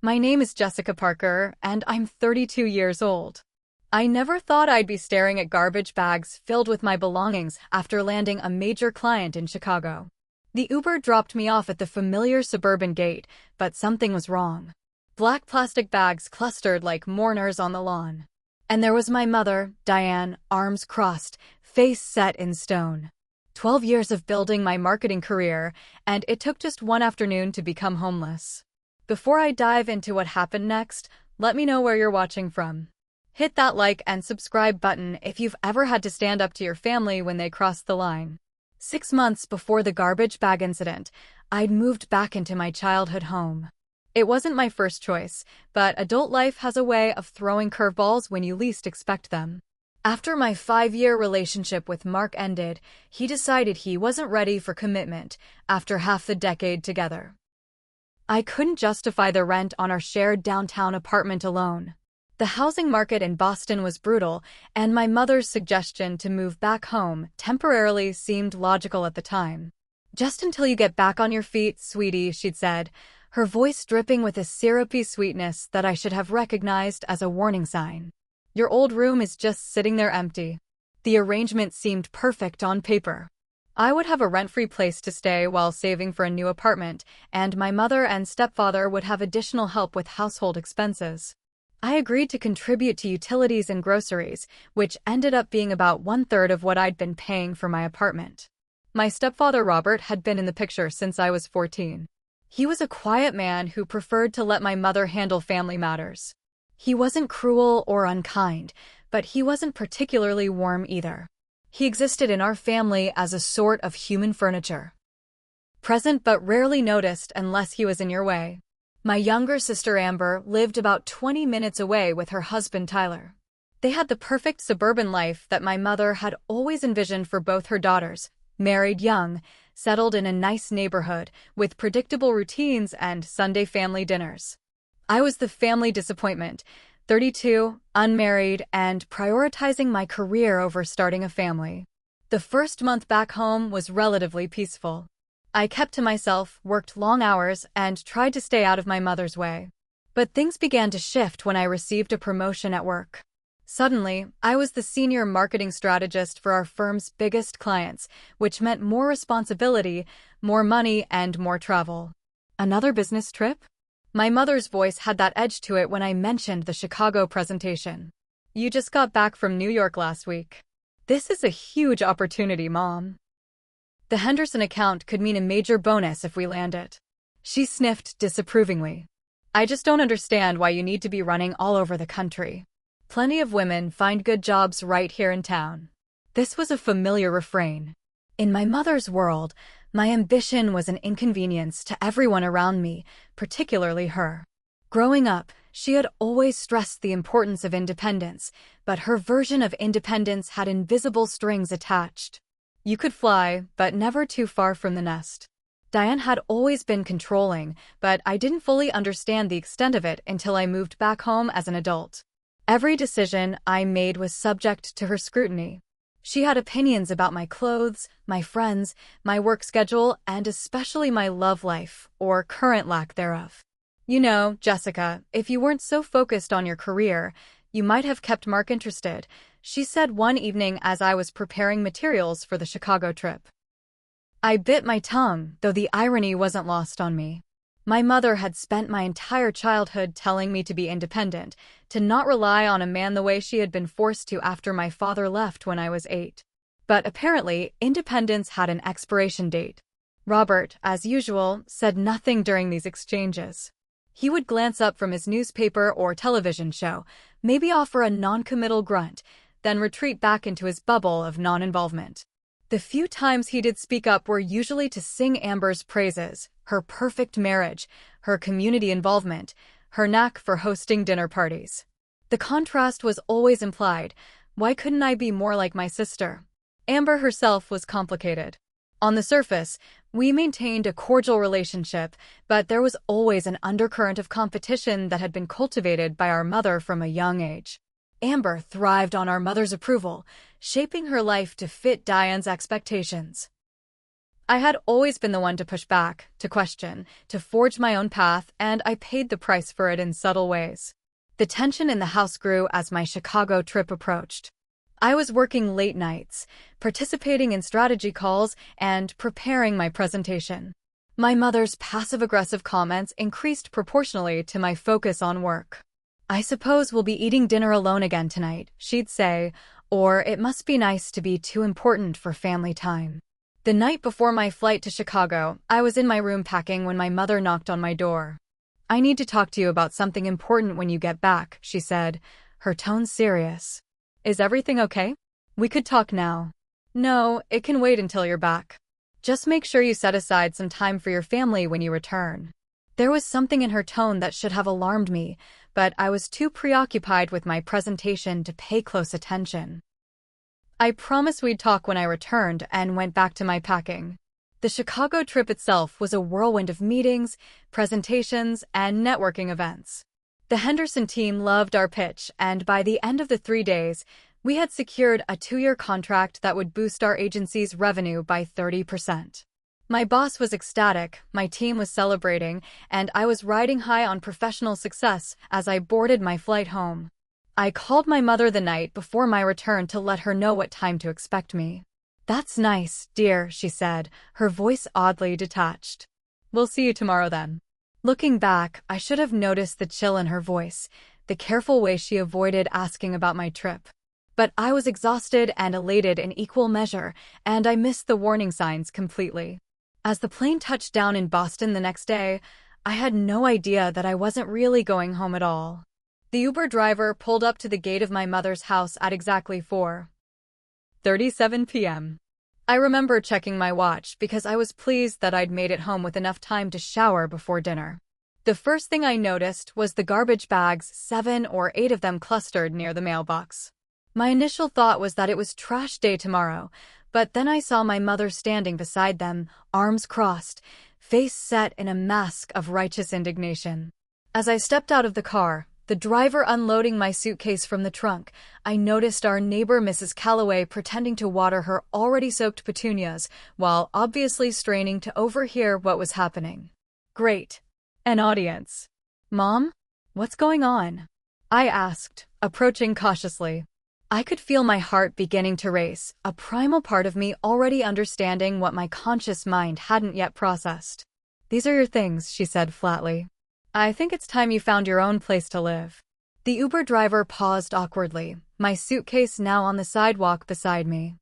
My name is Jessica Parker, and I'm 32 years old. I never thought I'd be staring at garbage bags filled with my belongings after landing a major client in Chicago. The Uber dropped me off at the familiar suburban gate, but something was wrong. Black plastic bags clustered like mourners on the lawn. And there was my mother, Diane, arms crossed, face set in stone. 12 years of building my marketing career, and it took just one afternoon to become homeless. Before I dive into what happened next, let me know where you're watching from. Hit that like and subscribe button if you've ever had to stand up to your family when they crossed the line. 6 months before the garbage bag incident, I'd moved back into my childhood home. It wasn't my first choice, but adult life has a way of throwing curveballs when you least expect them. After my 5-year relationship with Mark ended, he decided he wasn't ready for commitment after half the decade together. I couldn't justify the rent on our shared downtown apartment alone. The housing market in Boston was brutal, and my mother's suggestion to move back home temporarily seemed logical at the time. "Just until you get back on your feet, sweetie," she'd said, her voice dripping with a syrupy sweetness that I should have recognized as a warning sign. "Your old room is just sitting there empty." The arrangement seemed perfect on paper. I would have a rent-free place to stay while saving for a new apartment, and my mother and stepfather would have additional help with household expenses. I agreed to contribute to utilities and groceries, which ended up being about 1/3 of what I'd been paying for my apartment. My stepfather Robert had been in the picture since I was 14. He was a quiet man who preferred to let my mother handle family matters. He wasn't cruel or unkind, but he wasn't particularly warm either. He existed in our family as a sort of human furniture. Present but rarely noticed unless he was in your way. My younger sister Amber lived about 20 minutes away with her husband Tyler. They had the perfect suburban life that my mother had always envisioned for both her daughters, married young, settled in a nice neighborhood, with predictable routines and Sunday family dinners. I was the family disappointment, 32, unmarried, and prioritizing my career over starting a family. The first month back home was relatively peaceful. I kept to myself, worked long hours, and tried to stay out of my mother's way. But things began to shift when I received a promotion at work. Suddenly, I was the senior marketing strategist for our firm's biggest clients, which meant more responsibility, more money, and more travel. Another business trip? My mother's voice had that edge to it when I mentioned the Chicago presentation. "You just got back from New York last week." "This is a huge opportunity, Mom." The Henderson account could mean a major bonus if we land it. She sniffed disapprovingly. "I just don't understand why you need to be running all over the country. Plenty of women find good jobs right here in town." This was a familiar refrain. In my mother's world, my ambition was an inconvenience to everyone around me, particularly her. Growing up, she had always stressed the importance of independence, but her version of independence had invisible strings attached. You could fly, but never too far from the nest. Diane had always been controlling, but I didn't fully understand the extent of it until I moved back home as an adult. Every decision I made was subject to her scrutiny. She had opinions about my clothes, my friends, my work schedule, and especially my love life, or current lack thereof. "You know, Jessica, if you weren't so focused on your career, you might have kept Mark interested," she said one evening as I was preparing materials for the Chicago trip. I bit my tongue, though the irony wasn't lost on me. My mother had spent my entire childhood telling me to be independent, to not rely on a man the way she had been forced to after my father left when I was 8. But apparently, independence had an expiration date. Robert, as usual, said nothing during these exchanges. He would glance up from his newspaper or television show, maybe offer a non-committal grunt, then retreat back into his bubble of non-involvement. The few times he did speak up were usually to sing Amber's praises, her perfect marriage, her community involvement, her knack for hosting dinner parties. The contrast was always implied. Why couldn't I be more like my sister? Amber herself was complicated. On the surface, we maintained a cordial relationship, but there was always an undercurrent of competition that had been cultivated by our mother from a young age. Amber thrived on our mother's approval, shaping her life to fit Diane's expectations. I had always been the one to push back, to question, to forge my own path, and I paid the price for it in subtle ways. The tension in the house grew as my Chicago trip approached. I was working late nights, participating in strategy calls, and preparing my presentation. My mother's passive-aggressive comments increased proportionally to my focus on work. "I suppose we'll be eating dinner alone again tonight," she'd say, or "it must be nice to be too important for family time." The night before my flight to Chicago, I was in my room packing when my mother knocked on my door. "I need to talk to you about something important when you get back," she said, her tone serious. "Is everything okay? We could talk now." "No, it can wait until you're back. Just make sure you set aside some time for your family when you return." There was something in her tone that should have alarmed me, but I was too preoccupied with my presentation to pay close attention. I promised we'd talk when I returned and went back to my packing. The Chicago trip itself was a whirlwind of meetings, presentations, and networking events. The Henderson team loved our pitch, and by the end of the 3 days, we had secured a 2-year contract that would boost our agency's revenue by 30%. My boss was ecstatic, my team was celebrating, and I was riding high on professional success as I boarded my flight home. I called my mother the night before my return to let her know what time to expect me. "That's nice, dear," she said, her voice oddly detached. "We'll see you tomorrow then." Looking back, I should have noticed the chill in her voice, the careful way she avoided asking about my trip. But I was exhausted and elated in equal measure, and I missed the warning signs completely. As the plane touched down in Boston the next day, I had no idea that I wasn't really going home at all. The Uber driver pulled up to the gate of my mother's house at exactly 4:37 p.m. I remember checking my watch because I was pleased that I'd made it home with enough time to shower before dinner. The first thing I noticed was the garbage bags, 7 or 8 of them clustered near the mailbox. My initial thought was that it was trash day tomorrow, but then I saw my mother standing beside them, arms crossed, face set in a mask of righteous indignation. As I stepped out of the car, the driver unloading my suitcase from the trunk, I noticed our neighbor Mrs. Calloway pretending to water her already soaked petunias while obviously straining to overhear what was happening. Great. An audience. "Mom? What's going on?" I asked, approaching cautiously. I could feel my heart beginning to race, a primal part of me already understanding what my conscious mind hadn't yet processed. "These are your things," she said flatly. "I think it's time you found your own place to live." The Uber driver paused awkwardly, my suitcase now on the sidewalk beside me.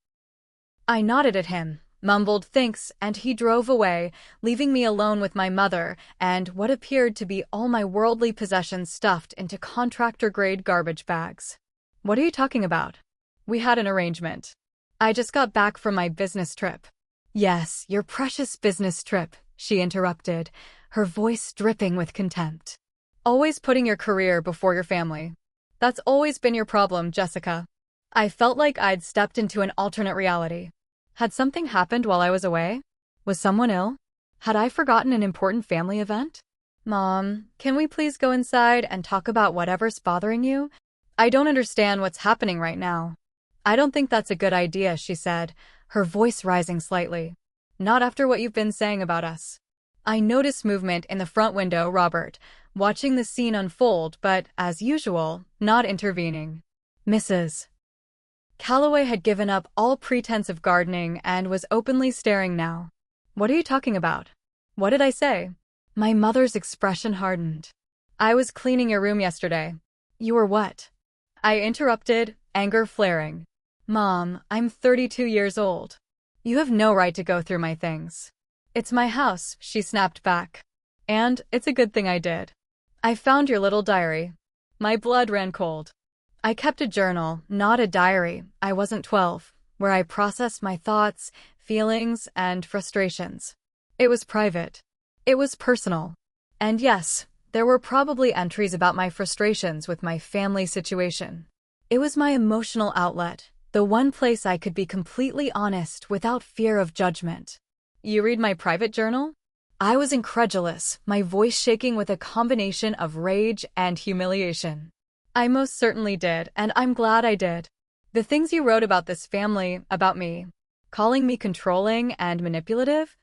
I nodded at him, mumbled thanks, and he drove away, leaving me alone with my mother and what appeared to be all my worldly possessions stuffed into contractor-grade garbage bags. "What are you talking about? We had an arrangement. I just got back from my business trip." "Yes, your precious business trip," she interrupted, her voice dripping with contempt. "Always putting your career before your family. That's always been your problem, Jessica." I felt like I'd stepped into an alternate reality. Had something happened while I was away? Was someone ill? Had I forgotten an important family event? "Mom, can we please go inside and talk about whatever's bothering you? I don't understand what's happening right now." "I don't think that's a good idea," she said, her voice rising slightly. "Not after what you've been saying about us." I noticed movement in the front window, Robert, watching the scene unfold, but, as usual, not intervening. Mrs. Calloway had given up all pretense of gardening and was openly staring now. "What are you talking about? What did I say?" My mother's expression hardened. "I was cleaning your room yesterday." "You were what?" I interrupted, anger flaring. "Mom, I'm 32 years old. You have no right to go through my things." "It's my house," she snapped back. "And it's a good thing I did. I found your little diary." My blood ran cold. I kept a journal, not a diary, I wasn't 12, where I processed my thoughts, feelings, and frustrations. It was private. It was personal. And yes, there were probably entries about my frustrations with my family situation. It was my emotional outlet, the one place I could be completely honest without fear of judgment. "You read my private journal?" I was incredulous, my voice shaking with a combination of rage and humiliation. "I most certainly did, and I'm glad I did. The things you wrote about this family, about me. calling me controlling and manipulative,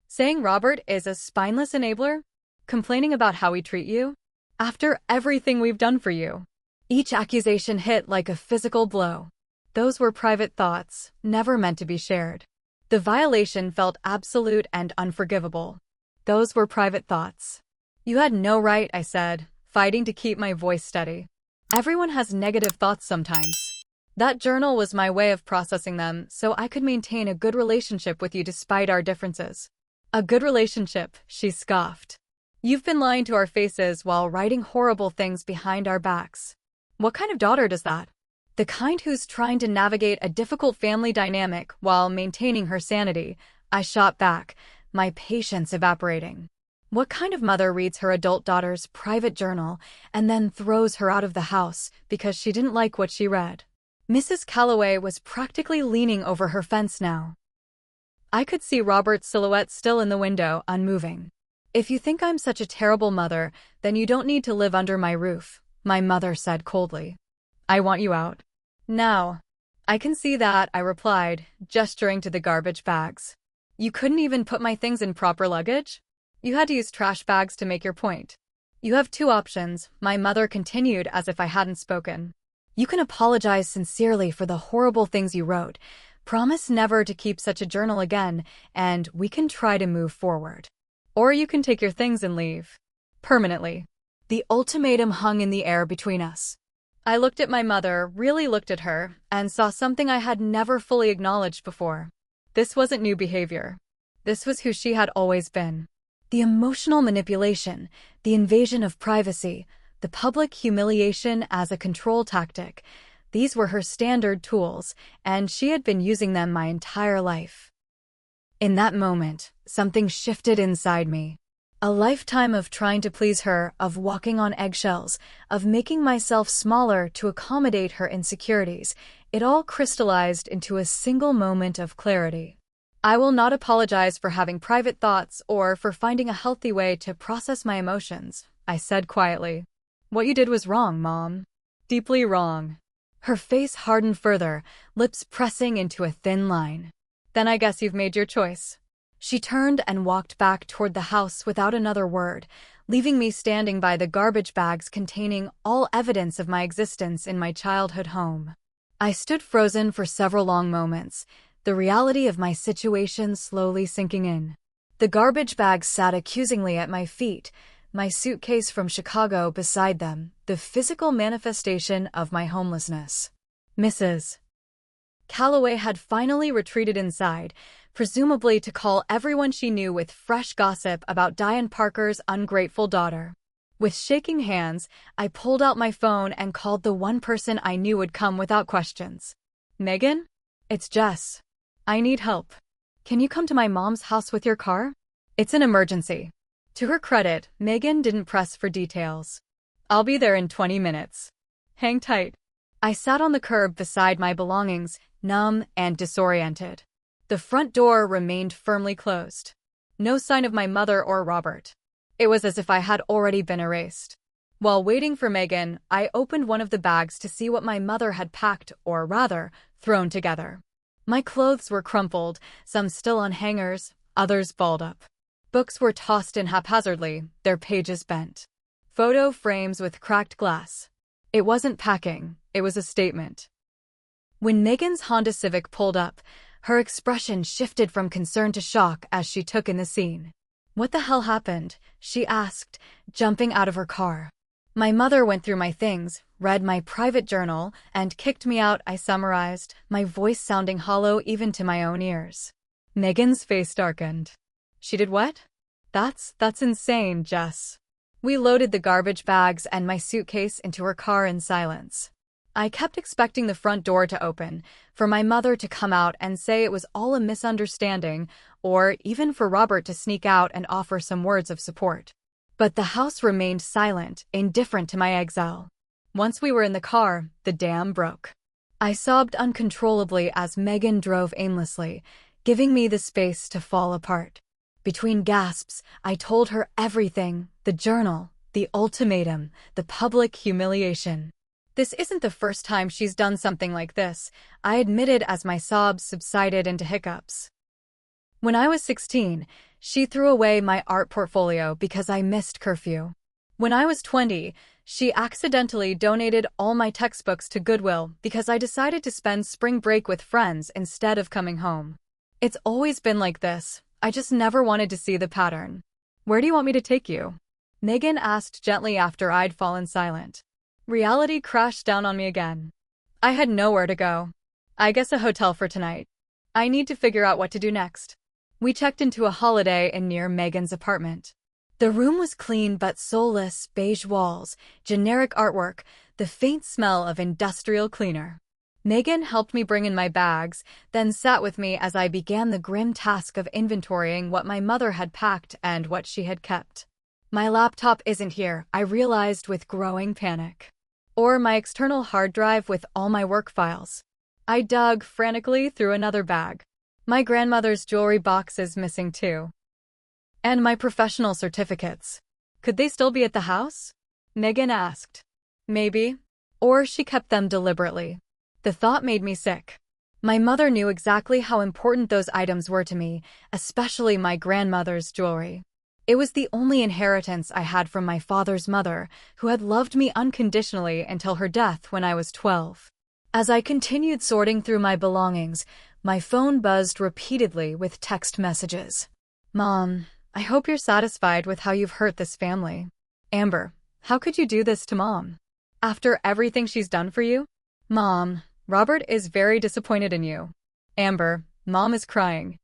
saying Robert is a spineless enabler, complaining about how we treat you, after everything we've done for you. Each accusation hit like a physical blow. Those were private thoughts, never meant to be shared. The violation felt absolute and unforgivable. Those were private thoughts. You had no right, I said, fighting to keep my voice steady. Everyone has negative thoughts sometimes. That journal was my way of processing them so I could maintain a good relationship with you despite our differences. A good relationship, she scoffed. You've been lying to our faces while writing horrible things behind our backs. What kind of daughter does that? The kind who's trying to navigate a difficult family dynamic while maintaining her sanity, I shot back, my patience evaporating. What kind of mother reads her adult daughter's private journal and then throws her out of the house because she didn't like what she read? Mrs. Calloway was practically leaning over her fence now. I could see Robert's silhouette still in the window, unmoving. If you think I'm such a terrible mother, then you don't need to live under my roof, my mother said coldly. I want you out. Now. I can see that, I replied, gesturing to the garbage bags. You couldn't even put my things in proper luggage? You had to use trash bags to make your point. You have two options, my mother continued as if I hadn't spoken. You can apologize sincerely for the horrible things you wrote, promise never to keep such a journal again, and we can try to move forward. Or you can take your things and leave. Permanently. The ultimatum hung in the air between us. I looked at my mother, really looked at her, and saw something I had never fully acknowledged before. This wasn't new behavior. This was who she had always been. The emotional manipulation, the invasion of privacy, the public humiliation as a control tactic. These were her standard tools, and she had been using them my entire life. In that moment, something shifted inside me. A lifetime of trying to please her, of walking on eggshells, of making myself smaller to accommodate her insecurities, it all crystallized into a single moment of clarity. I will not apologize for having private thoughts or for finding a healthy way to process my emotions, I said quietly. What you did was wrong, Mom. Deeply wrong. Her face hardened further, lips pressing into a thin line. Then I guess you've made your choice. She turned and walked back toward the house without another word, leaving me standing by the garbage bags containing all evidence of my existence in my childhood home. I stood frozen for several long moments, the reality of my situation slowly sinking in. The garbage bags sat accusingly at my feet, my suitcase from Chicago beside them, the physical manifestation of my homelessness. Mrs. Calloway had finally retreated inside, presumably to call everyone she knew with fresh gossip about Diane Parker's ungrateful daughter. With shaking hands, I pulled out my phone and called the one person I knew would come without questions. Megan? It's Jess. I need help. Can you come to my mom's house with your car? It's an emergency. To her credit, Megan didn't press for details. I'll be there in 20 minutes. Hang tight. I sat on the curb beside my belongings, numb and disoriented. The front door remained firmly closed. No sign of my mother or Robert. It was as if I had already been erased. While waiting for Megan, I opened one of the bags to see what my mother had packed, or rather, thrown together. My clothes were crumpled, some still on hangers, others balled up. Books were tossed in haphazardly, their pages bent. Photo frames with cracked glass. It wasn't packing, it was a statement. When Megan's Honda Civic pulled up, her expression shifted from concern to shock as she took in the scene. What the hell happened? She asked, jumping out of her car. My mother went through my things, read my private journal, and kicked me out, I summarized, my voice sounding hollow even to my own ears. Megan's face darkened. She did what? That's insane, Jess. We loaded the garbage bags and my suitcase into her car in silence. I kept expecting the front door to open, for my mother to come out and say it was all a misunderstanding, or even for Robert to sneak out and offer some words of support. But the house remained silent, indifferent to my exile. Once we were in the car, the dam broke. I sobbed uncontrollably as Megan drove aimlessly, giving me the space to fall apart. Between gasps, I told her everything, the journal, the ultimatum, the public humiliation. This isn't the first time she's done something like this, I admitted as my sobs subsided into hiccups. When I was 16, she threw away my art portfolio because I missed curfew. When I was 20, she accidentally donated all my textbooks to Goodwill because I decided to spend spring break with friends instead of coming home. It's always been like this. I just never wanted to see the pattern. Where do you want me to take you? Megan asked gently after I'd fallen silent. Reality crashed down on me again. I had nowhere to go. I guess a hotel for tonight. I need to figure out what to do next. We checked into a Holiday Inn near Megan's apartment. The room was clean but soulless, beige walls, generic artwork, the faint smell of industrial cleaner. Megan helped me bring in my bags, then sat with me as I began the grim task of inventorying what my mother had packed and what she had kept. My laptop isn't here, I realized with growing panic. Or my external hard drive with all my work files. I dug frantically through another bag. My grandmother's jewelry box is missing too. And my professional certificates. Could they still be at the house? Megan asked. Maybe. Or she kept them deliberately. The thought made me sick. My mother knew exactly how important those items were to me, especially my grandmother's jewelry. It was the only inheritance I had from my father's mother, who had loved me unconditionally until her death when I was 12. As I continued sorting through my belongings, my phone buzzed repeatedly with text messages. Mom, I hope you're satisfied with how you've hurt this family. Amber, how could you do this to Mom? After everything she's done for you? Mom, Robert is very disappointed in you. Amber, Mom is crying.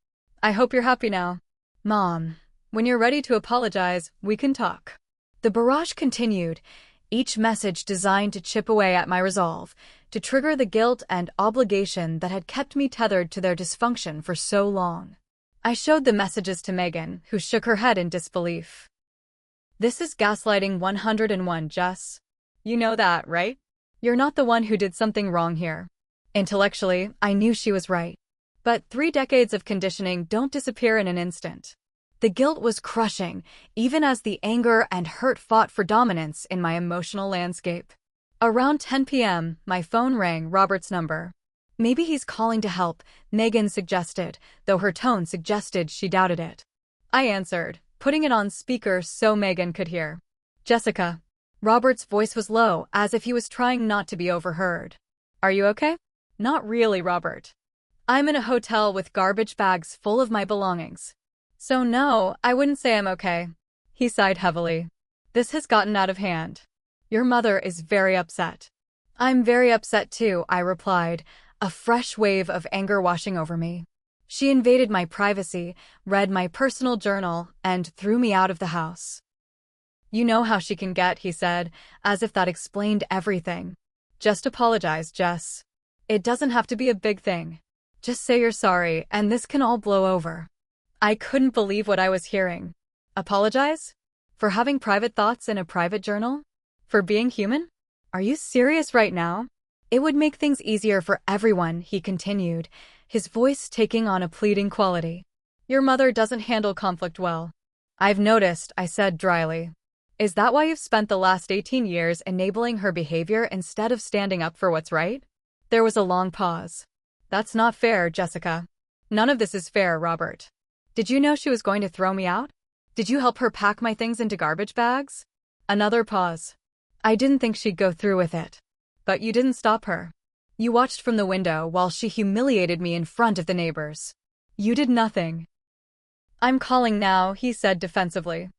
I hope you're happy now. Mom, when you're ready to apologize, we can talk. The barrage continued, each message designed to chip away at my resolve, to trigger the guilt and obligation that had kept me tethered to their dysfunction for so long. I showed the messages to Megan, who shook her head in disbelief. This is gaslighting 101, Jess. You know that, right? You're not the one who did something wrong here. Intellectually, I knew she was right. But 3 decades of conditioning don't disappear in an instant. The guilt was crushing, even as the anger and hurt fought for dominance in my emotional landscape. Around 10 p.m., my phone rang, Robert's number. Maybe he's calling to help, Megan suggested, though her tone suggested she doubted it. I answered, putting it on speaker so Megan could hear. Jessica. Robert's voice was low, as if he was trying not to be overheard. Are you okay? Not really, Robert. I'm in a hotel with garbage bags full of my belongings. So no, I wouldn't say I'm okay. He sighed heavily. This has gotten out of hand. Your mother is very upset. I'm very upset too, I replied, a fresh wave of anger washing over me. She invaded my privacy, read my personal journal, and threw me out of the house. You know how she can get, he said, as if that explained everything. Just apologize, Jess. It doesn't have to be a big thing. Just say you're sorry, and this can all blow over. I couldn't believe what I was hearing. Apologize? For having private thoughts in a private journal? For being human? Are you serious right now? It would make things easier for everyone, he continued, his voice taking on a pleading quality. Your mother doesn't handle conflict well. I've noticed, I said dryly. Is that why you've spent the last 18 years enabling her behavior instead of standing up for what's right? There was a long pause. That's not fair, Jessica. None of this is fair, Robert. Did you know she was going to throw me out? Did you help her pack my things into garbage bags? Another pause. I didn't think she'd go through with it. But you didn't stop her. You watched from the window while she humiliated me in front of the neighbors. You did nothing. I'm calling now, he said defensively.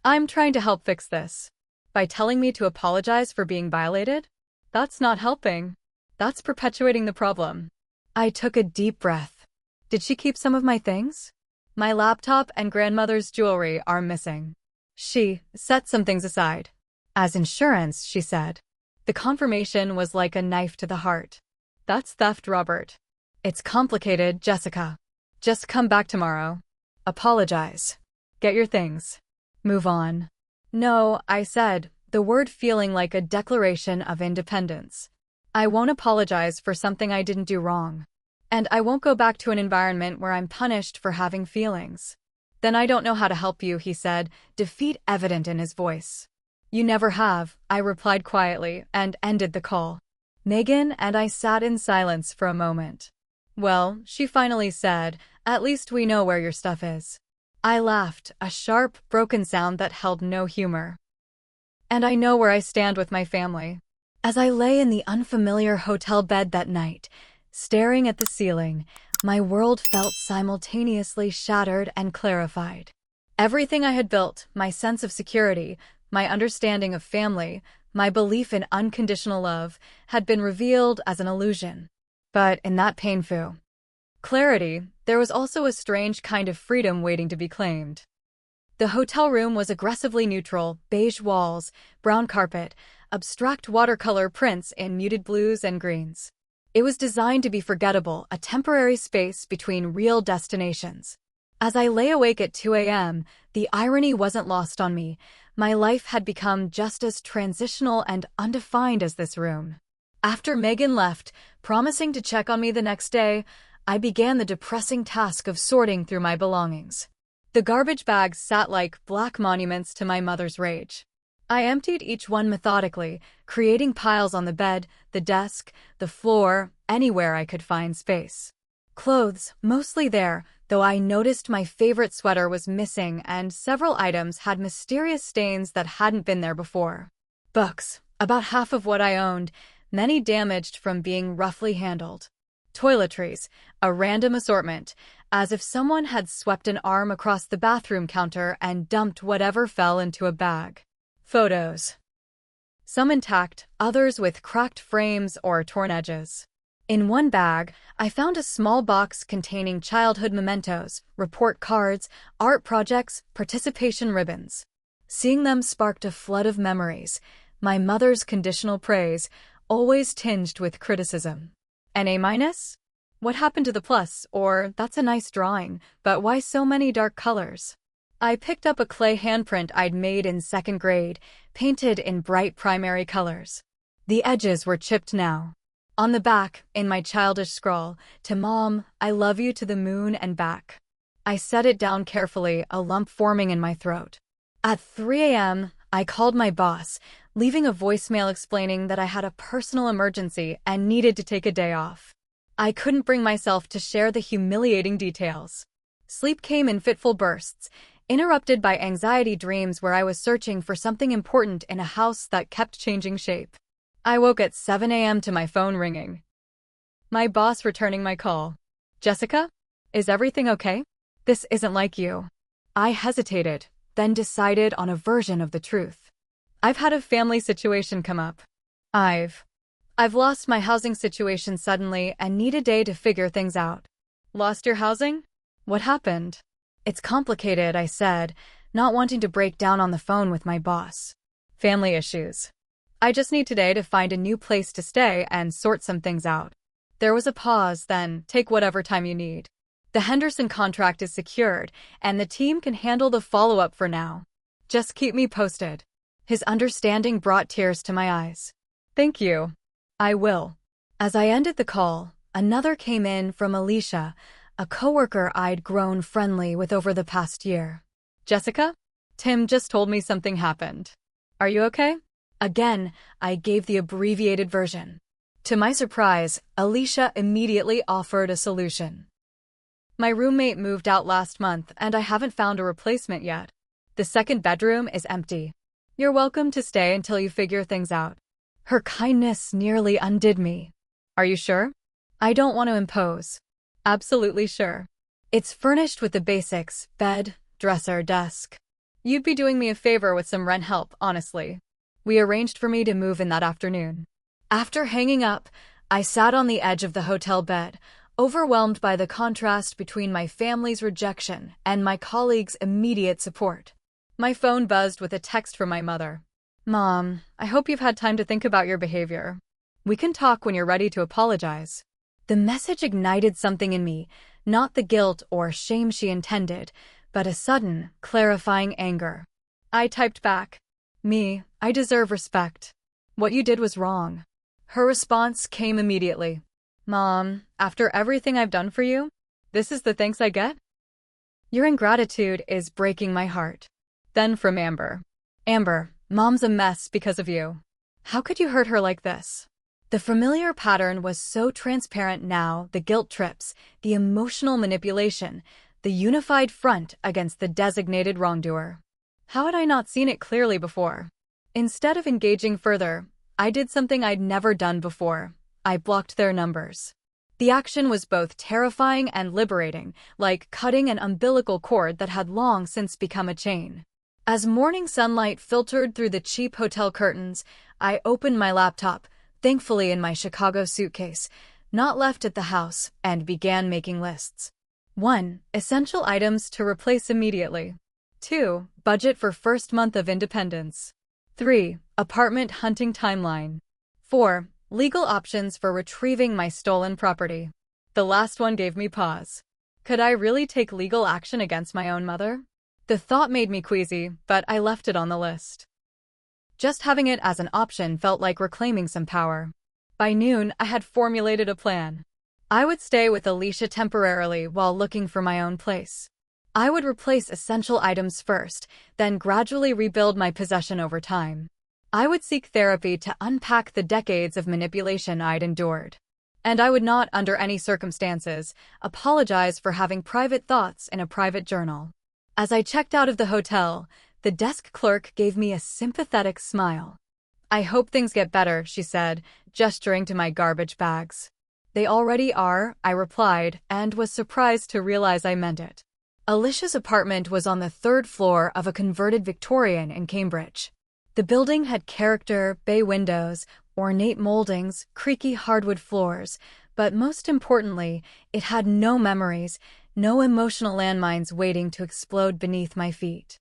I'm trying to help fix this. By telling me to apologize for being violated? That's not helping. That's perpetuating the problem. I took a deep breath. Did she keep some of my things? My laptop and grandmother's jewelry are missing. She set some things aside. As insurance, she said. The confirmation was like a knife to the heart. That's theft, Robert. It's complicated, Jessica. Just come back tomorrow. Apologize. Get your things. Move on. No, I said, the word feeling like a declaration of independence. I won't apologize for something I didn't do wrong. And I won't go back to an environment where I'm punished for having feelings. Then I don't know how to help you, he said, defeat evident in his voice. You never have, I replied quietly and ended the call. Megan and I sat in silence for a moment. Well, she finally said, at least we know where your stuff is. I laughed, a sharp, broken sound that held no humor. And I know where I stand with my family. As I lay in the unfamiliar hotel bed that night, staring at the ceiling, my world felt simultaneously shattered and clarified. Everything I had built, my sense of security, my understanding of family, my belief in unconditional love, had been revealed as an illusion. But in that painful clarity, there was also a strange kind of freedom waiting to be claimed. The hotel room was aggressively neutral, beige walls, brown carpet, abstract watercolor prints in muted blues and greens. It was designed to be forgettable, a temporary space between real destinations. As I lay awake at 2 a.m., the irony wasn't lost on me. My life had become just as transitional and undefined as this room. After Megan left, promising to check on me the next day, I began the depressing task of sorting through my belongings. The garbage bags sat like black monuments to my mother's rage. I emptied each one methodically, creating piles on the bed, the desk, the floor, anywhere I could find space. Clothes, mostly there, though I noticed my favorite sweater was missing and several items had mysterious stains that hadn't been there before. Books, about half of what I owned, many damaged from being roughly handled. Toiletries, a random assortment, as if someone had swept an arm across the bathroom counter and dumped whatever fell into a bag. Photos. Some intact, others with cracked frames or torn edges. In one bag, I found a small box containing childhood mementos, report cards, art projects, participation ribbons. Seeing them sparked a flood of memories, my mother's conditional praise, always tinged with criticism. An A-? What happened to the plus? Or, that's a nice drawing, but why so many dark colors? I picked up a clay handprint I'd made in 2nd grade, painted in bright primary colors. The edges were chipped now. On the back, in my childish scrawl, to Mom, I love you to the moon and back. I set it down carefully, a lump forming in my throat. At 3 a.m., I called my boss, leaving a voicemail explaining that I had a personal emergency and needed to take a day off. I couldn't bring myself to share the humiliating details. Sleep came in fitful bursts, interrupted by anxiety dreams where I was searching for something important in a house that kept changing shape. I woke at 7 a.m. to my phone ringing. My boss returning my call. Jessica? Is everything okay? This isn't like you. I hesitated, then decided on a version of the truth. I've had a family situation come up. I've lost my housing situation suddenly and need a day to figure things out. Lost your housing? What happened? It's complicated, I said, not wanting to break down on the phone with my boss. Family issues. I just need today to find a new place to stay and sort some things out. There was a pause, then take whatever time you need. The Henderson contract is secured, and the team can handle the follow-up for now. Just keep me posted. His understanding brought tears to my eyes. Thank you. I will. As I ended the call, another came in from Alicia, a coworker I'd grown friendly with over the past year. Jessica? Tim just told me something happened. Are you okay? Again, I gave the abbreviated version. To my surprise, Alicia immediately offered a solution. My roommate moved out last month and I haven't found a replacement yet. The 2nd bedroom is empty. You're welcome to stay until you figure things out. Her kindness nearly undid me. Are you sure? I don't want to impose. Absolutely sure. It's furnished with the basics, bed, dresser, desk. You'd be doing me a favor with some rent help, honestly. We arranged for me to move in that afternoon. After hanging up, I sat on the edge of the hotel bed, overwhelmed by the contrast between my family's rejection and my colleagues' immediate support. My phone buzzed with a text from my mother. Mom, I hope you've had time to think about your behavior. We can talk when you're ready to apologize. The message ignited something in me, not the guilt or shame she intended, but a sudden, clarifying anger. I typed back, I deserve respect. What you did was wrong. Her response came immediately. Mom, after everything I've done for you, this is the thanks I get? Your ingratitude is breaking my heart. Then from Amber. Amber, Mom's a mess because of you. How could you hurt her like this? The familiar pattern was so transparent now, the guilt trips, the emotional manipulation, the unified front against the designated wrongdoer. How had I not seen it clearly before? Instead of engaging further, I did something I'd never done before. I blocked their numbers. The action was both terrifying and liberating, like cutting an umbilical cord that had long since become a chain. As morning sunlight filtered through the cheap hotel curtains, I opened my laptop, thankfully in my Chicago suitcase, not left at the house, and began making lists. 1. Essential items to replace immediately. 2. Budget for first month of independence. 3. Apartment hunting timeline. 4. Legal options for retrieving my stolen property. The last one gave me pause. Could I really take legal action against my own mother? The thought made me queasy, but I left it on the list. Just having it as an option felt like reclaiming some power. By noon, I had formulated a plan. I would stay with Alicia temporarily while looking for my own place. I would replace essential items first, then gradually rebuild my possession over time. I would seek therapy to unpack the decades of manipulation I'd endured. And I would not, under any circumstances, apologize for having private thoughts in a private journal. As I checked out of the hotel, the desk clerk gave me a sympathetic smile. I hope things get better, she said, gesturing to my garbage bags. They already are, I replied, and was surprised to realize I meant it. Alicia's apartment was on the 3rd floor of a converted Victorian in Cambridge. The building had character, bay windows, ornate moldings, creaky hardwood floors, but most importantly, it had no memories, no emotional landmines waiting to explode beneath my feet.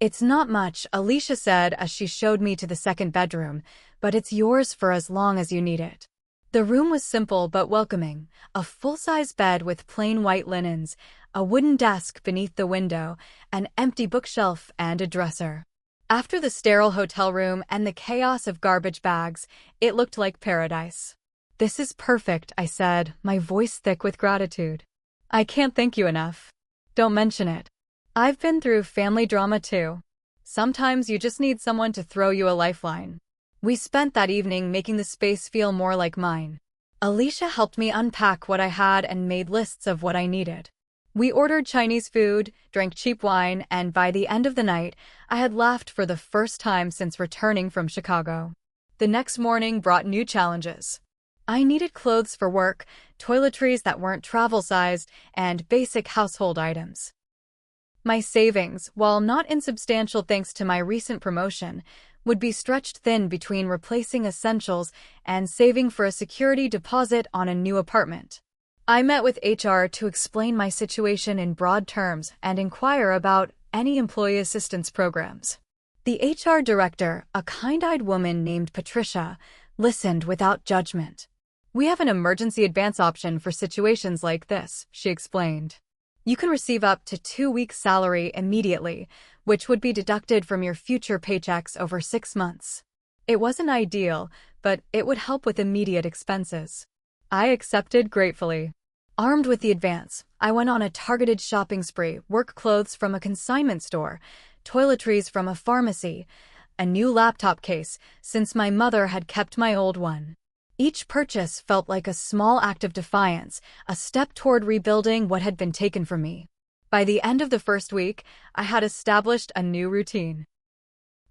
It's not much, Alicia said as she showed me to the 2nd bedroom, but it's yours for as long as you need it. The room was simple but welcoming, a full-size bed with plain white linens, a wooden desk beneath the window, an empty bookshelf, and a dresser. After the sterile hotel room and the chaos of garbage bags, it looked like paradise. This is perfect, I said, my voice thick with gratitude. I can't thank you enough. Don't mention it. I've been through family drama too. Sometimes you just need someone to throw you a lifeline. We spent that evening making the space feel more like mine. Alicia helped me unpack what I had and made lists of what I needed. We ordered Chinese food, drank cheap wine, and by the end of the night, I had laughed for the first time since returning from Chicago. The next morning brought new challenges. I needed clothes for work, toiletries that weren't travel-sized, and basic household items. My savings, while not insubstantial thanks to my recent promotion, would be stretched thin between replacing essentials and saving for a security deposit on a new apartment. I met with HR to explain my situation in broad terms and inquire about any employee assistance programs. The HR director, a kind-eyed woman named Patricia, listened without judgment. We have an emergency advance option for situations like this, she explained. You can receive up to 2 weeks' salary immediately, which would be deducted from your future paychecks over 6 months. It wasn't ideal, but it would help with immediate expenses. I accepted gratefully. Armed with the advance, I went on a targeted shopping spree, work clothes from a consignment store, toiletries from a pharmacy, a new laptop case, since my mother had kept my old one. Each purchase felt like a small act of defiance, a step toward rebuilding what had been taken from me. By the end of the first week, I had established a new routine.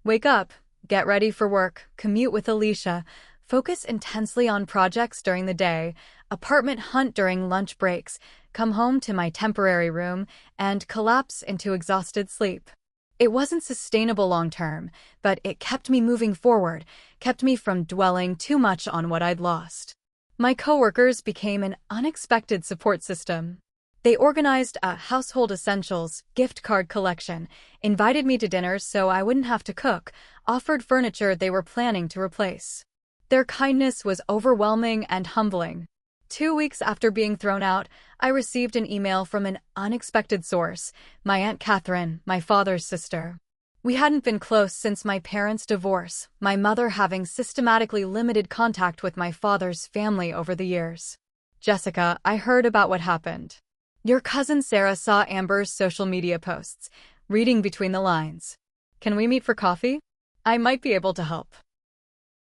Wake up, get ready for work, commute with Alicia, focus intensely on projects during the day, apartment hunt during lunch breaks, come home to my temporary room, and collapse into exhausted sleep. It wasn't sustainable long-term, but it kept me moving forward, kept me from dwelling too much on what I'd lost. My coworkers became an unexpected support system. They organized a household essentials gift card collection, invited me to dinners so I wouldn't have to cook, offered furniture they were planning to replace. Their kindness was overwhelming and humbling. 2 weeks after being thrown out, I received an email from an unexpected source, my Aunt Catherine, my father's sister. We hadn't been close since my parents' divorce, my mother having systematically limited contact with my father's family over the years. Jessica, I heard about what happened. Your cousin Sarah saw Amber's social media posts, reading between the lines. Can we meet for coffee? I might be able to help.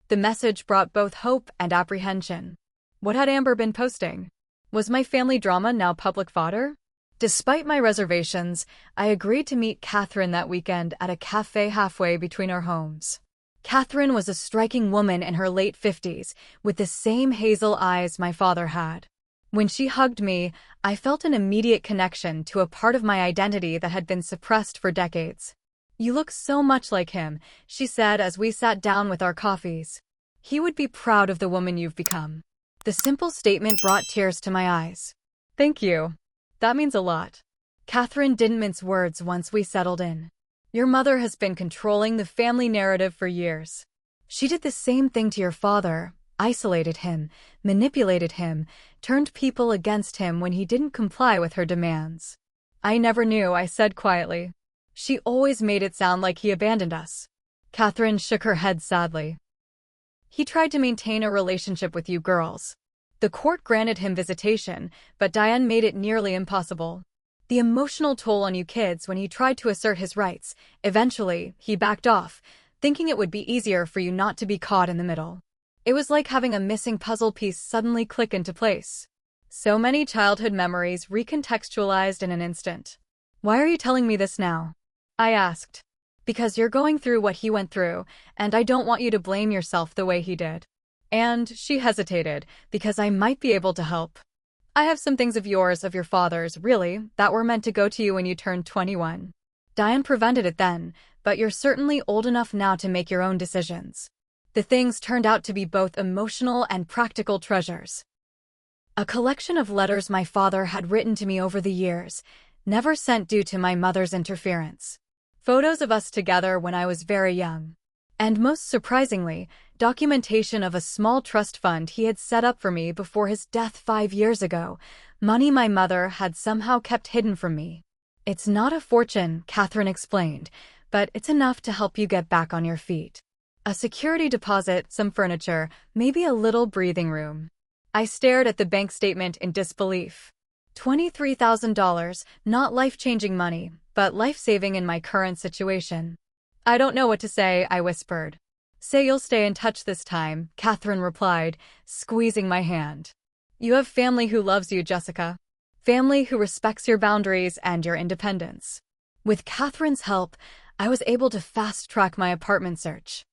The message brought both hope and apprehension. What had Amber been posting? Was my family drama now public fodder? Despite my reservations, I agreed to meet Catherine that weekend at a cafe halfway between our homes. Catherine was a striking woman in her late 50s, with the same hazel eyes my father had. When she hugged me, I felt an immediate connection to a part of my identity that had been suppressed for decades. "You look so much like him," she said as we sat down with our coffees. "He would be proud of the woman you've become." The simple statement brought tears to my eyes. "Thank you. That means a lot." Catherine didn't mince words once we settled in. "Your mother has been controlling the family narrative for years. She did the same thing to your father, isolated him, manipulated him, turned people against him when he didn't comply with her demands." "I never knew," I said quietly. "She always made it sound like he abandoned us." Catherine shook her head sadly. "He tried to maintain a relationship with you girls. The court granted him visitation, but Diane made it nearly impossible. The emotional toll on you kids when he tried to assert his rights. Eventually, he backed off, thinking it would be easier for you not to be caught in the middle. It was like having a missing puzzle piece suddenly click into place. So many childhood memories recontextualized in an instant." "Why are you telling me this now?" I asked. "Because you're going through what he went through, and I don't want you to blame yourself the way he did." And she hesitated, "Because I might be able to help. I have some things of yours, of your father's, really, that were meant to go to you when you turned 21. Diane prevented it then, but you're certainly old enough now to make your own decisions." The things turned out to be both emotional and practical treasures. A collection of letters my father had written to me over the years, never sent due to my mother's interference. Photos of us together when I was very young. And most surprisingly, documentation of a small trust fund he had set up for me before his death 5 years ago, money my mother had somehow kept hidden from me. "It's not a fortune," Catherine explained, "but it's enough to help you get back on your feet. A security deposit, some furniture, maybe a little breathing room." I stared at the bank statement in disbelief. $23,000, not life-changing money, but life-saving in my current situation. "I don't know what to say," I whispered. "Say you'll stay in touch this time," Catherine replied, squeezing my hand. "You have family who loves you, Jessica. Family who respects your boundaries and your independence." With Catherine's help, I was able to fast-track my apartment search.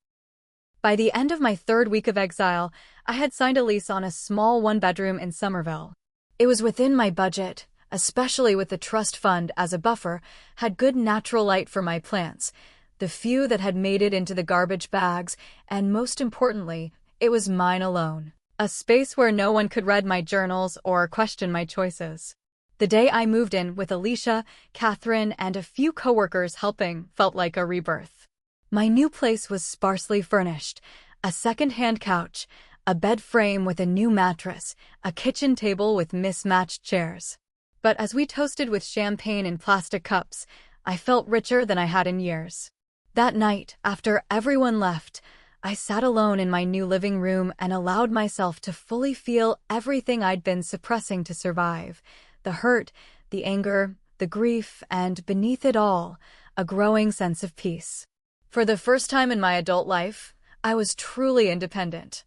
By the end of my 3rd week of exile, I had signed a lease on a small 1-bedroom in Somerville. It was within my budget, especially with the trust fund as a buffer, had good natural light for my plants, the few that had made it into the garbage bags, and most importantly, it was mine alone. A space where no one could read my journals or question my choices. The day I moved in with Alicia, Catherine, and a few coworkers helping felt like a rebirth. My new place was sparsely furnished, a second-hand couch, a bed frame with a new mattress, a kitchen table with mismatched chairs. But as we toasted with champagne in plastic cups, I felt richer than I had in years. That night, after everyone left, I sat alone in my new living room and allowed myself to fully feel everything I'd been suppressing to survive. The hurt, the anger, the grief, and beneath it all, a growing sense of peace. For the first time in my adult life, I was truly independent.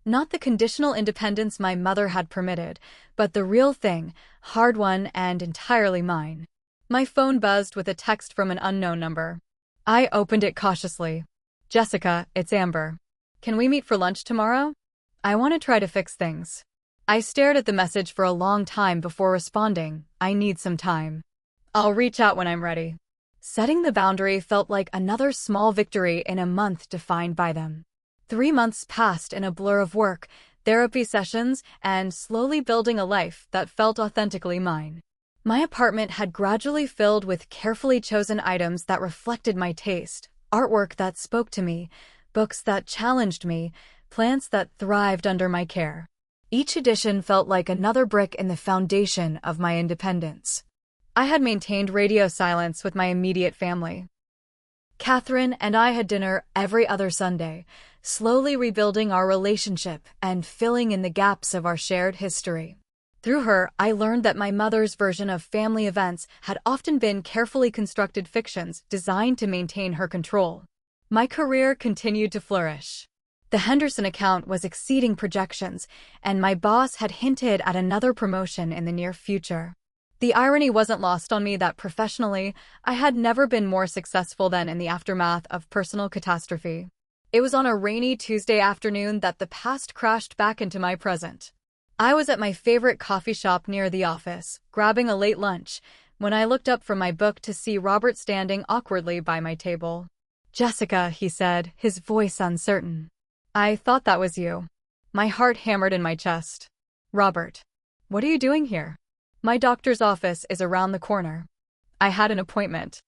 Not the conditional independence my mother had permitted, but the real thing, hard-won and entirely mine. My phone buzzed with a text from an unknown number. I opened it cautiously. "Jessica, it's Amber. Can we meet for lunch tomorrow? I want to try to fix things." I stared at the message for a long time before responding. "I need some time. I'll reach out when I'm ready." Setting the boundary felt like another small victory in a month defined by them. 3 months passed in a blur of work, therapy sessions, and slowly building a life that felt authentically mine. My apartment had gradually filled with carefully chosen items that reflected my taste, artwork that spoke to me, books that challenged me, plants that thrived under my care. Each addition felt like another brick in the foundation of my independence. I had maintained radio silence with my immediate family. Catherine and I had dinner every other Sunday, slowly rebuilding our relationship and filling in the gaps of our shared history. Through her, I learned that my mother's version of family events had often been carefully constructed fictions designed to maintain her control. My career continued to flourish. The Henderson account was exceeding projections, and my boss had hinted at another promotion in the near future. The irony wasn't lost on me that professionally, I had never been more successful than in the aftermath of personal catastrophe. It was on a rainy Tuesday afternoon that the past crashed back into my present. I was at my favorite coffee shop near the office, grabbing a late lunch, when I looked up from my book to see Robert standing awkwardly by my table. "Jessica," he said, his voice uncertain. "I thought that was you." My heart hammered in my chest. "Robert, what are you doing here?" "My doctor's office is around the corner. I had an appointment."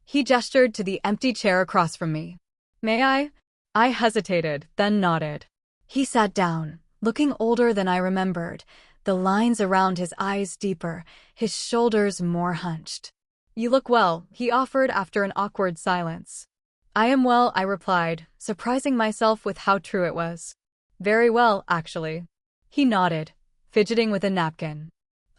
He gestured to the empty chair across from me. "May I?" I hesitated, then nodded. He sat down, looking older than I remembered, the lines around his eyes deeper, his shoulders more hunched. "You look well," he offered after an awkward silence. "I am well," I replied, surprising myself with how true it was. "Very well, actually." He nodded, fidgeting with a napkin.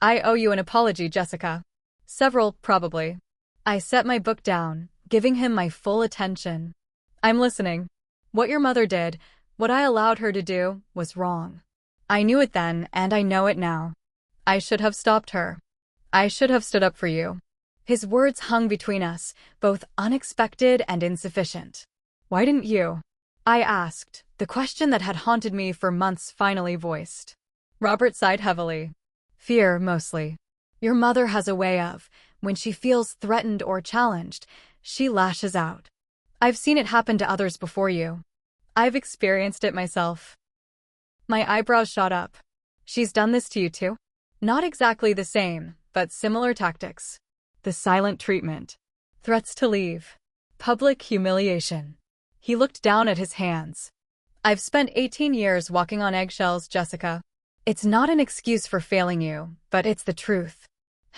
"I owe you an apology, Jessica." "Several, probably." I set my book down, giving him my full attention. "I'm listening. What your mother did, what I allowed her to do, was wrong. I knew it then, and I know it now. I should have stopped her. I should have stood up for you." His words hung between us, both unexpected and insufficient. "Why didn't you?" I asked, the question that had haunted me for months finally voiced. Robert sighed heavily. "Fear, mostly. Your mother has a way of, when she feels threatened or challenged, she lashes out. I've seen it happen to others before you. I've experienced it myself." My eyebrows shot up. "She's done this to you too?" "Not exactly the same, but similar tactics. The silent treatment. Threats to leave. Public humiliation." He looked down at his hands. "I've spent 18 years walking on eggshells, Jessica. It's not an excuse for failing you, but it's the truth."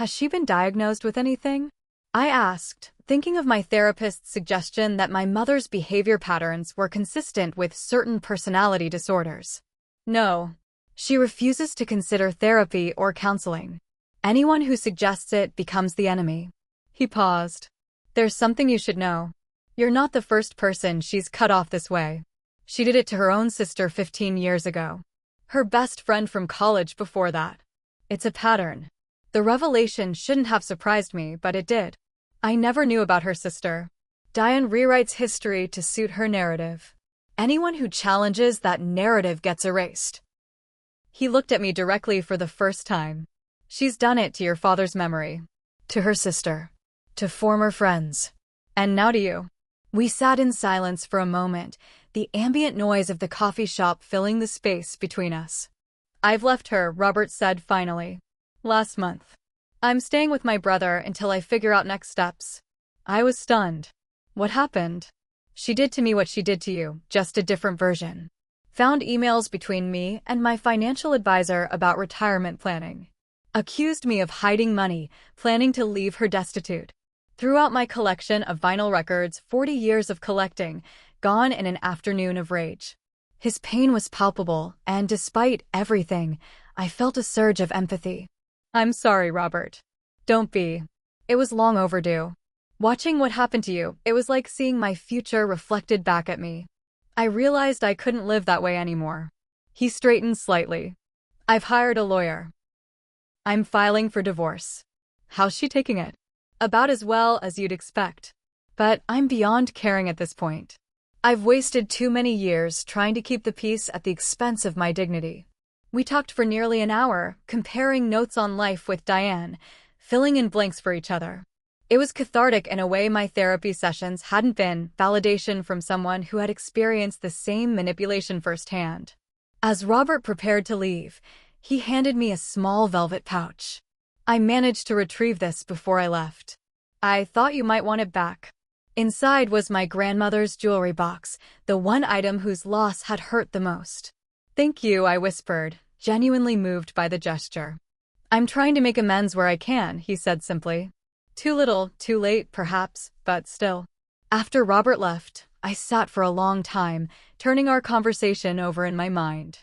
"Has she been diagnosed with anything?" I asked, thinking of my therapist's suggestion that my mother's behavior patterns were consistent with certain personality disorders. "No. She refuses to consider therapy or counseling. Anyone who suggests it becomes the enemy." He paused. "There's something you should know. You're not the first person she's cut off this way. She did it to her own sister 15 years ago. Her best friend from college before that. It's a pattern." The revelation shouldn't have surprised me, but it did. I never knew about her sister. Diane rewrites history to suit her narrative. Anyone who challenges that narrative gets erased. He looked at me directly for the first time. "She's done it to your father's memory. To her sister. To former friends. And now to you." We sat in silence for a moment, the ambient noise of the coffee shop filling the space between us. "I've left her," Robert said finally. "Last month. I'm staying with my brother until I figure out next steps." I was stunned. "What happened?" "She did to me what she did to you, just a different version. Found emails between me and my financial advisor about retirement planning. Accused me of hiding money, planning to leave her destitute. Threw out my collection of vinyl records, 40 years of collecting, gone in an afternoon of rage." His pain was palpable, and despite everything, I felt a surge of empathy. "I'm sorry, Robert." "Don't be. It was long overdue. Watching what happened to you, it was like seeing my future reflected back at me. I realized I couldn't live that way anymore." He straightened slightly. "I've hired a lawyer. I'm filing for divorce." "How's she taking it?" "About as well as you'd expect. But I'm beyond caring at this point. I've wasted too many years trying to keep the peace at the expense of my dignity." We talked for nearly an hour, comparing notes on life with Diane, filling in blanks for each other. It was cathartic in a way my therapy sessions hadn't been, validation from someone who had experienced the same manipulation firsthand. As Robert prepared to leave, he handed me a small velvet pouch. "I managed to retrieve this before I left. I thought you might want it back." Inside was my grandmother's jewelry box, the one item whose loss had hurt the most. "Thank you," I whispered, genuinely moved by the gesture. "I'm trying to make amends where I can," he said simply. "Too little, too late, perhaps, but still." After Robert left, I sat for a long time, turning our conversation over in my mind.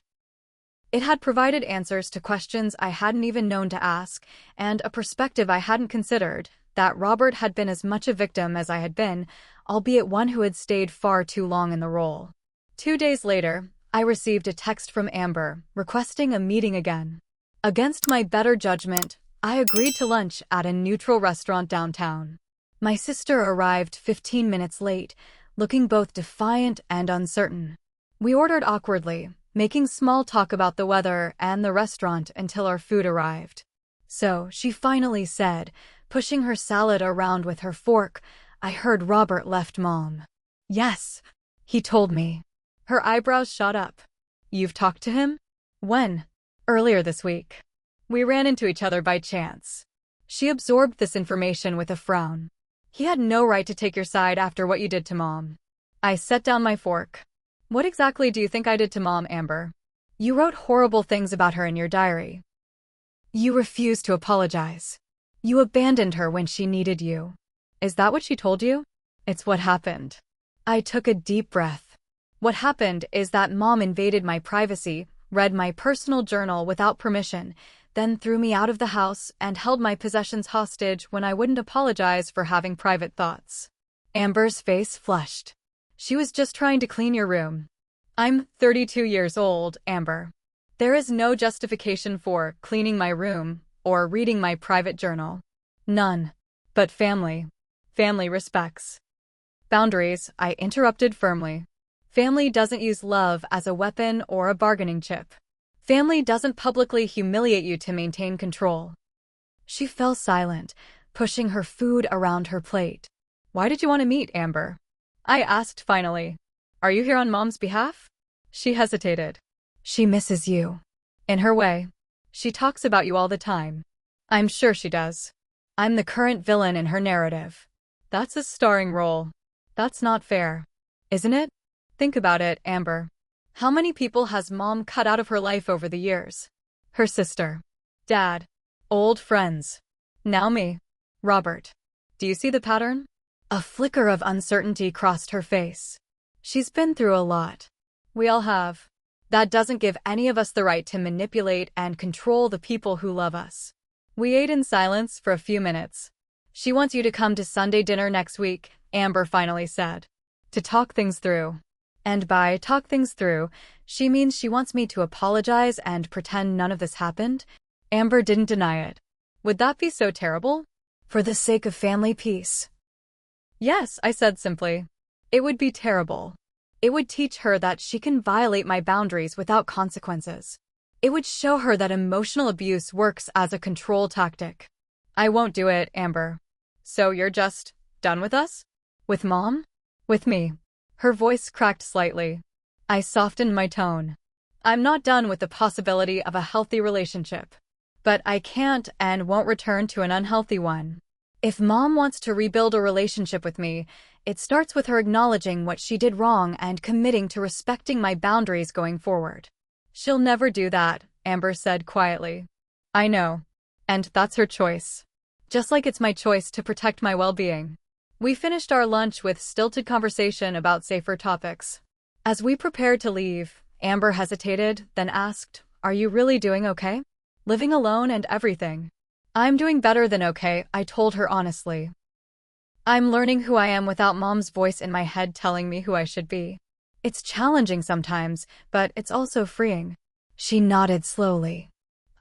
It had provided answers to questions I hadn't even known to ask, and a perspective I hadn't considered, that Robert had been as much a victim as I had been, albeit one who had stayed far too long in the role. 2 days later, I received a text from Amber, requesting a meeting again. Against my better judgment, I agreed to lunch at a neutral restaurant downtown. My sister arrived 15 minutes late, looking both defiant and uncertain. We ordered awkwardly, making small talk about the weather and the restaurant until our food arrived. So, she finally said, pushing her salad around with her fork, "I heard Robert left Mom." "Yes," he told me. Her eyebrows shot up. "You've talked to him?" "When?" "Earlier this week. We ran into each other by chance." She absorbed this information with a frown. "He had no right to take your side after what you did to Mom." I set down my fork. "What exactly do you think I did to Mom, Amber?" "You wrote horrible things about her in your diary. You refused to apologize. You abandoned her when she needed you." "Is that what she told you?" "It's what happened." I took a deep breath. "What happened is that Mom invaded my privacy, read my personal journal without permission, then threw me out of the house and held my possessions hostage when I wouldn't apologize for having private thoughts." Amber's face flushed. "She was just trying to clean your room." "I'm 32 years old, Amber. There is no justification for cleaning my room or reading my private journal. None. But family. Family respects boundaries," I interrupted firmly. "Family doesn't use love as a weapon or a bargaining chip. Family doesn't publicly humiliate you to maintain control." She fell silent, pushing her food around her plate. "Why did you want to meet, Amber?" I asked finally. "Are you here on Mom's behalf?" She hesitated. "She misses you." "In her way. She talks about you all the time." "I'm sure she does. I'm the current villain in her narrative." "That's a starring role. That's not fair. Isn't it? Think about it, Amber. How many people has Mom cut out of her life over the years? Her sister, Dad, old friends. Now me. Robert. Do you see the pattern?" A flicker of uncertainty crossed her face. "She's been through a lot. We all have. That doesn't give any of us the right to manipulate and control the people who love us." We ate in silence for a few minutes. "She wants you to come to Sunday dinner next week," Amber finally said. "To talk things through." And by talk things through, she means she wants me to apologize and pretend none of this happened? Amber didn't deny it. "Would that be so terrible?" "For the sake of family peace." "Yes," I said simply. "It would be terrible. It would teach her that she can violate my boundaries without consequences. It would show her that emotional abuse works as a control tactic." "I won't do it, Amber." "So you're just done with us?" "With Mom?" "With me." Her voice cracked slightly. I softened my tone. "I'm not done with the possibility of a healthy relationship. But I can't and won't return to an unhealthy one. If Mom wants to rebuild a relationship with me, it starts with her acknowledging what she did wrong and committing to respecting my boundaries going forward." "She'll never do that," Amber said quietly. "I know. And that's her choice. Just like it's my choice to protect my well-being." We finished our lunch with stilted conversation about safer topics. As we prepared to leave, Amber hesitated, then asked, "Are you really doing okay? Living alone and everything?" "I'm doing better than okay," I told her honestly. "I'm learning who I am without Mom's voice in my head telling me who I should be. It's challenging sometimes, but it's also freeing." She nodded slowly.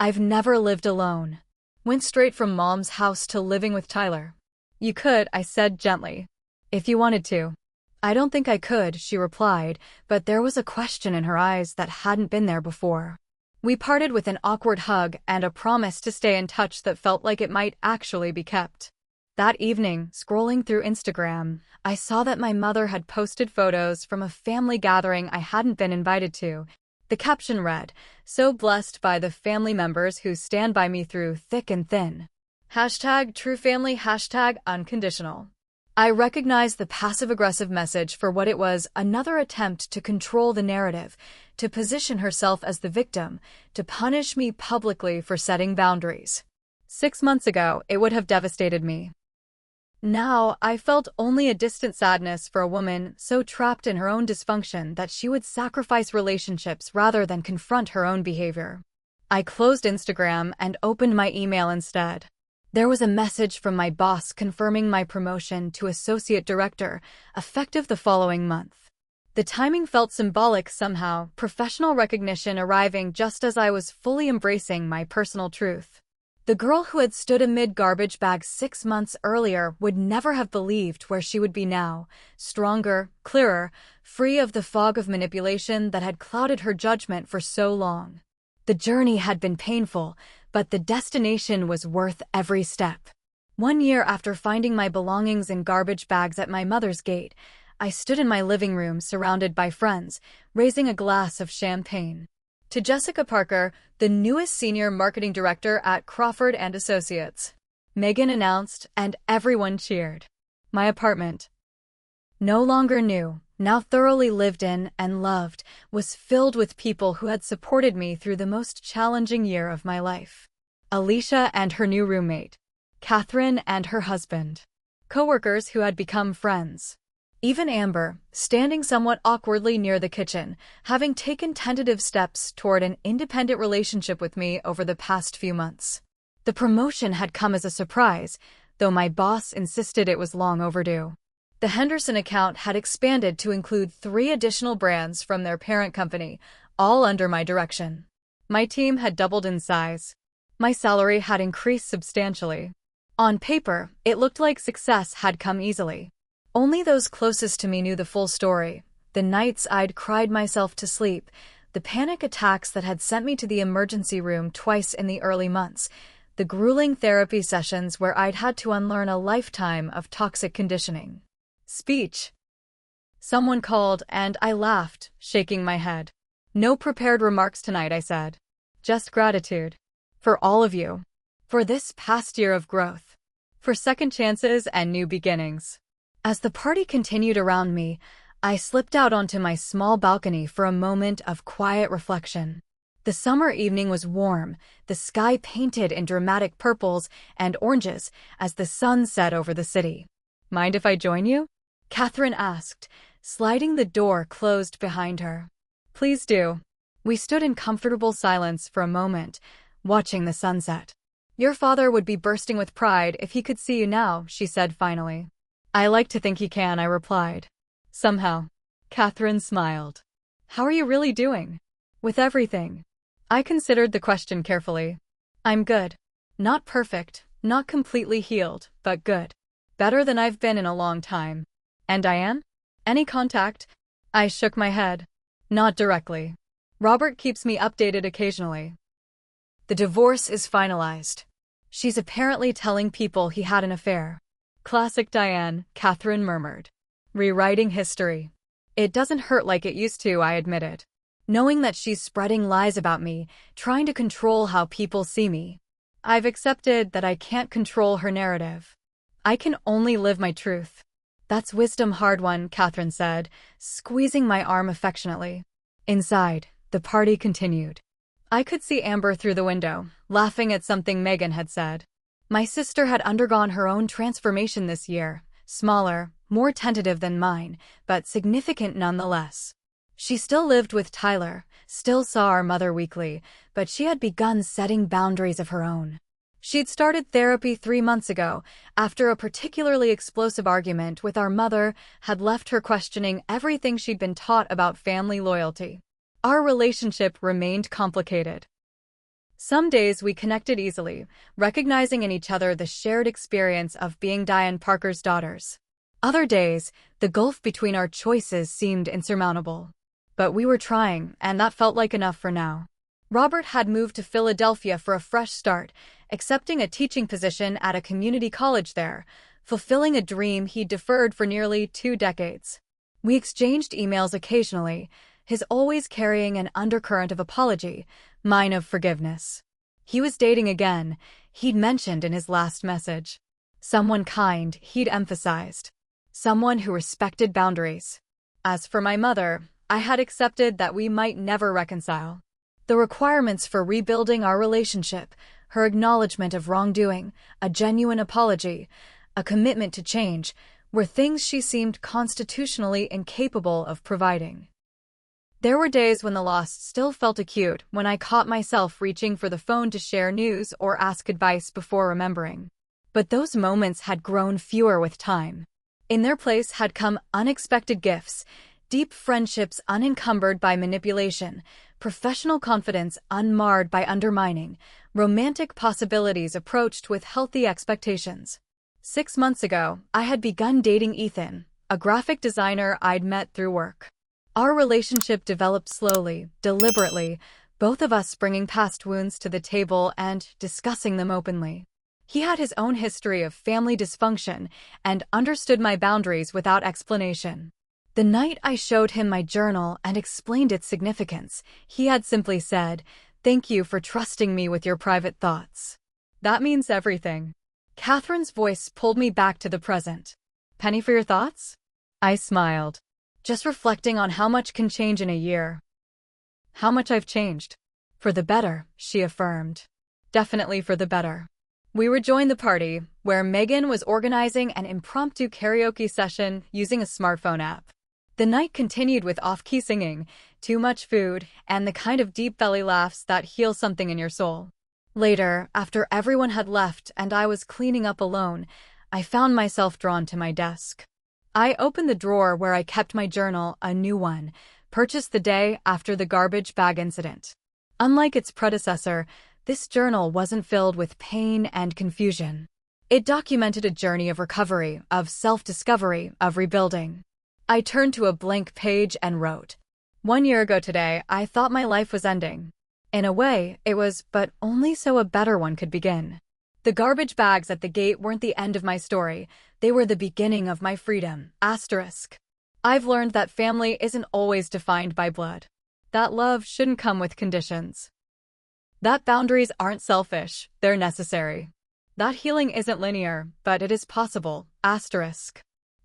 "I've never lived alone. Went straight from Mom's house to living with Tyler." "You could," I said gently. "If you wanted to." "I don't think I could," she replied, but there was a question in her eyes that hadn't been there before. We parted with an awkward hug and a promise to stay in touch that felt like it might actually be kept. That evening, scrolling through Instagram, I saw that my mother had posted photos from a family gathering I hadn't been invited to. The caption read, "So blessed by the family members who stand by me through thick and thin. #TrueFamily, #unconditional." I recognized the passive-aggressive message for what it was: another attempt to control the narrative, to position herself as the victim, to punish me publicly for setting boundaries. 6 months ago, it would have devastated me. Now, I felt only a distant sadness for a woman so trapped in her own dysfunction that she would sacrifice relationships rather than confront her own behavior. I closed Instagram and opened my email instead. There was a message from my boss confirming my promotion to associate director, effective the following month. The timing felt symbolic somehow, professional recognition arriving just as I was fully embracing my personal truth. The girl who had stood amid garbage bags 6 months earlier would never have believed where she would be now, stronger, clearer, free of the fog of manipulation that had clouded her judgment for so long. The journey had been painful, but the destination was worth every step. 1 year after finding my belongings in garbage bags at my mother's gate, I stood in my living room surrounded by friends, raising a glass of champagne. To Jessica Parker, the newest senior marketing director at Crawford & Associates. Megan announced, and everyone cheered. My apartment, no longer new, now thoroughly lived in and loved, was filled with people who had supported me through the most challenging year of my life. Alicia and her new roommate, Catherine and her husband, coworkers who had become friends. Even Amber, standing somewhat awkwardly near the kitchen, having taken tentative steps toward an independent relationship with me over the past few months. The promotion had come as a surprise, though my boss insisted it was long overdue. The Henderson account had expanded to include 3 additional brands from their parent company, all under my direction. My team had doubled in size. My salary had increased substantially. On paper, it looked like success had come easily. Only those closest to me knew the full story. The nights I'd cried myself to sleep, the panic attacks that had sent me to the emergency room twice in the early months, the grueling therapy sessions where I'd had to unlearn a lifetime of toxic conditioning. Speech. Someone called, and I laughed, shaking my head. No prepared remarks tonight, I said. Just gratitude. For all of you. For this past year of growth. For second chances and new beginnings. As the party continued around me, I slipped out onto my small balcony for a moment of quiet reflection. The summer evening was warm, the sky painted in dramatic purples and oranges as the sun set over the city. Mind if I join you? Catherine asked, sliding the door closed behind her. Please do. We stood in comfortable silence for a moment, watching the sunset. Your father would be bursting with pride if he could see you now, she said finally. I like to think he can, I replied. Somehow. Catherine smiled. How are you really doing? With everything. I considered the question carefully. I'm good. Not perfect, not completely healed, but good. Better than I've been in a long time. And Diane? Any contact? I shook my head. Not directly. Robert keeps me updated occasionally. The divorce is finalized. She's apparently telling people he had an affair. Classic Diane, Catherine murmured. Rewriting history. It doesn't hurt like it used to, I admitted. Knowing that she's spreading lies about me, trying to control how people see me. I've accepted that I can't control her narrative. I can only live my truth. That's wisdom, hard one, Catherine said, squeezing my arm affectionately. Inside, the party continued. I could see Amber through the window, laughing at something Megan had said. My sister had undergone her own transformation this year, smaller, more tentative than mine, but significant nonetheless. She still lived with Tyler, still saw our mother weekly, but she had begun setting boundaries of her own. She'd started therapy 3 months ago, after a particularly explosive argument with our mother had left her questioning everything she'd been taught about family loyalty. Our relationship remained complicated. Some days we connected easily, recognizing in each other the shared experience of being Diane Parker's daughters. Other days, the gulf between our choices seemed insurmountable. But we were trying, and that felt like enough for now. Robert had moved to Philadelphia for a fresh start, accepting a teaching position at a community college there, fulfilling a dream he'd deferred for nearly 2 decades. We exchanged emails occasionally, his always carrying an undercurrent of apology, mine of forgiveness. He was dating again, he'd mentioned in his last message. Someone kind, he'd emphasized. Someone who respected boundaries. As for my mother, I had accepted that we might never reconcile. The requirements for rebuilding our relationship, her acknowledgement of wrongdoing, a genuine apology, a commitment to change, were things she seemed constitutionally incapable of providing. There were days when the loss still felt acute, when I caught myself reaching for the phone to share news or ask advice before remembering. But those moments had grown fewer with time. In their place had come unexpected gifts, deep friendships unencumbered by manipulation, professional confidence unmarred by undermining, romantic possibilities approached with healthy expectations. 6 months ago, I had begun dating Ethan, a graphic designer I'd met through work. Our relationship developed slowly, deliberately, both of us bringing past wounds to the table and discussing them openly. He had his own history of family dysfunction and understood my boundaries without explanation. The night I showed him my journal and explained its significance, he had simply said, "Thank you for trusting me with your private thoughts." That means everything. Catherine's voice pulled me back to the present. "Penny for your thoughts?" I smiled. "Just reflecting on how much can change in a year." "How much I've changed." "For the better," she affirmed. "Definitely for the better." We rejoined the party, where Megan was organizing an impromptu karaoke session using a smartphone app. The night continued with off-key singing, too much food, and the kind of deep belly laughs that heal something in your soul. Later, after everyone had left and I was cleaning up alone, I found myself drawn to my desk. I opened the drawer where I kept my journal, a new one, purchased the day after the garbage bag incident. Unlike its predecessor, this journal wasn't filled with pain and confusion. It documented a journey of recovery, of self-discovery, of rebuilding. I turned to a blank page and wrote, "1 year ago today, I thought my life was ending. In a way, it was, but only so a better one could begin. The garbage bags at the gate weren't the end of my story. They were the beginning of my freedom. Asterisk. I've learned that family isn't always defined by blood. That love shouldn't come with conditions. That boundaries aren't selfish, they're necessary. That healing isn't linear, but it is possible. Asterisk.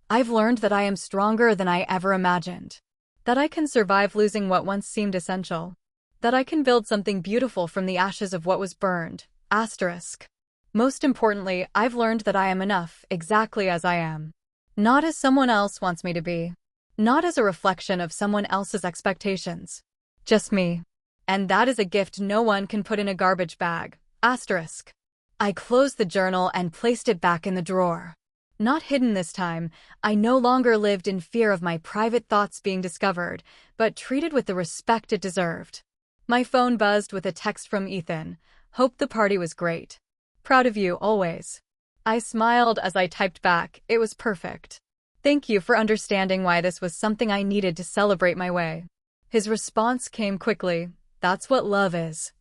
I've learned that I am stronger than I ever imagined. That I can survive losing what once seemed essential. That I can build something beautiful from the ashes of what was burned. Asterisk. Most importantly, I've learned that I am enough, exactly as I am. Not as someone else wants me to be. Not as a reflection of someone else's expectations. Just me. And that is a gift no one can put in a garbage bag. Asterisk. I closed the journal and placed it back in the drawer. Not hidden this time, I no longer lived in fear of my private thoughts being discovered, but treated with the respect it deserved. My phone buzzed with a text from Ethan. "Hope the party was great. Proud of you, always." I smiled as I typed back, "It was perfect. Thank you for understanding why this was something I needed to celebrate my way." His response came quickly. "That's what love is.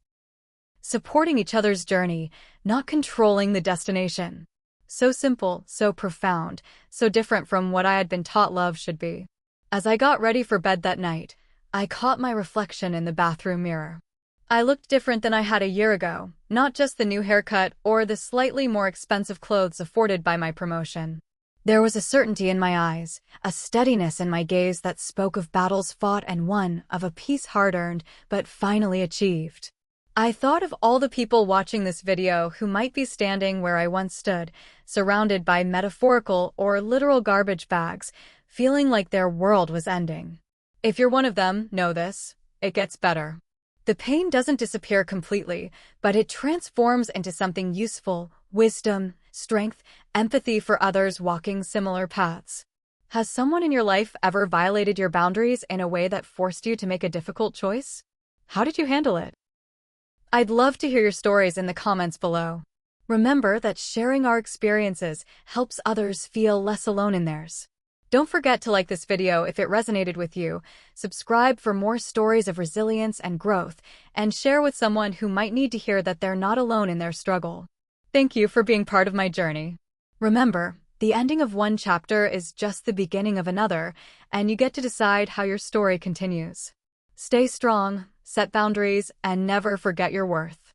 Supporting each other's journey, not controlling the destination." So simple, so profound, so different from what I had been taught love should be. As I got ready for bed that night, I caught my reflection in the bathroom mirror. I looked different than I had a year ago, not just the new haircut or the slightly more expensive clothes afforded by my promotion. There was a certainty in my eyes, a steadiness in my gaze that spoke of battles fought and won, of a peace hard-earned, but finally achieved. I thought of all the people watching this video who might be standing where I once stood, surrounded by metaphorical or literal garbage bags, feeling like their world was ending. If you're one of them, know this: it gets better. The pain doesn't disappear completely, but it transforms into something useful: wisdom, strength, empathy for others walking similar paths. Has someone in your life ever violated your boundaries in a way that forced you to make a difficult choice? How did you handle it? I'd love to hear your stories in the comments below. Remember that sharing our experiences helps others feel less alone in theirs. Don't forget to like this video if it resonated with you, subscribe for more stories of resilience and growth, and share with someone who might need to hear that they're not alone in their struggle. Thank you for being part of my journey. Remember, the ending of one chapter is just the beginning of another, and you get to decide how your story continues. Stay strong, set boundaries, and never forget your worth.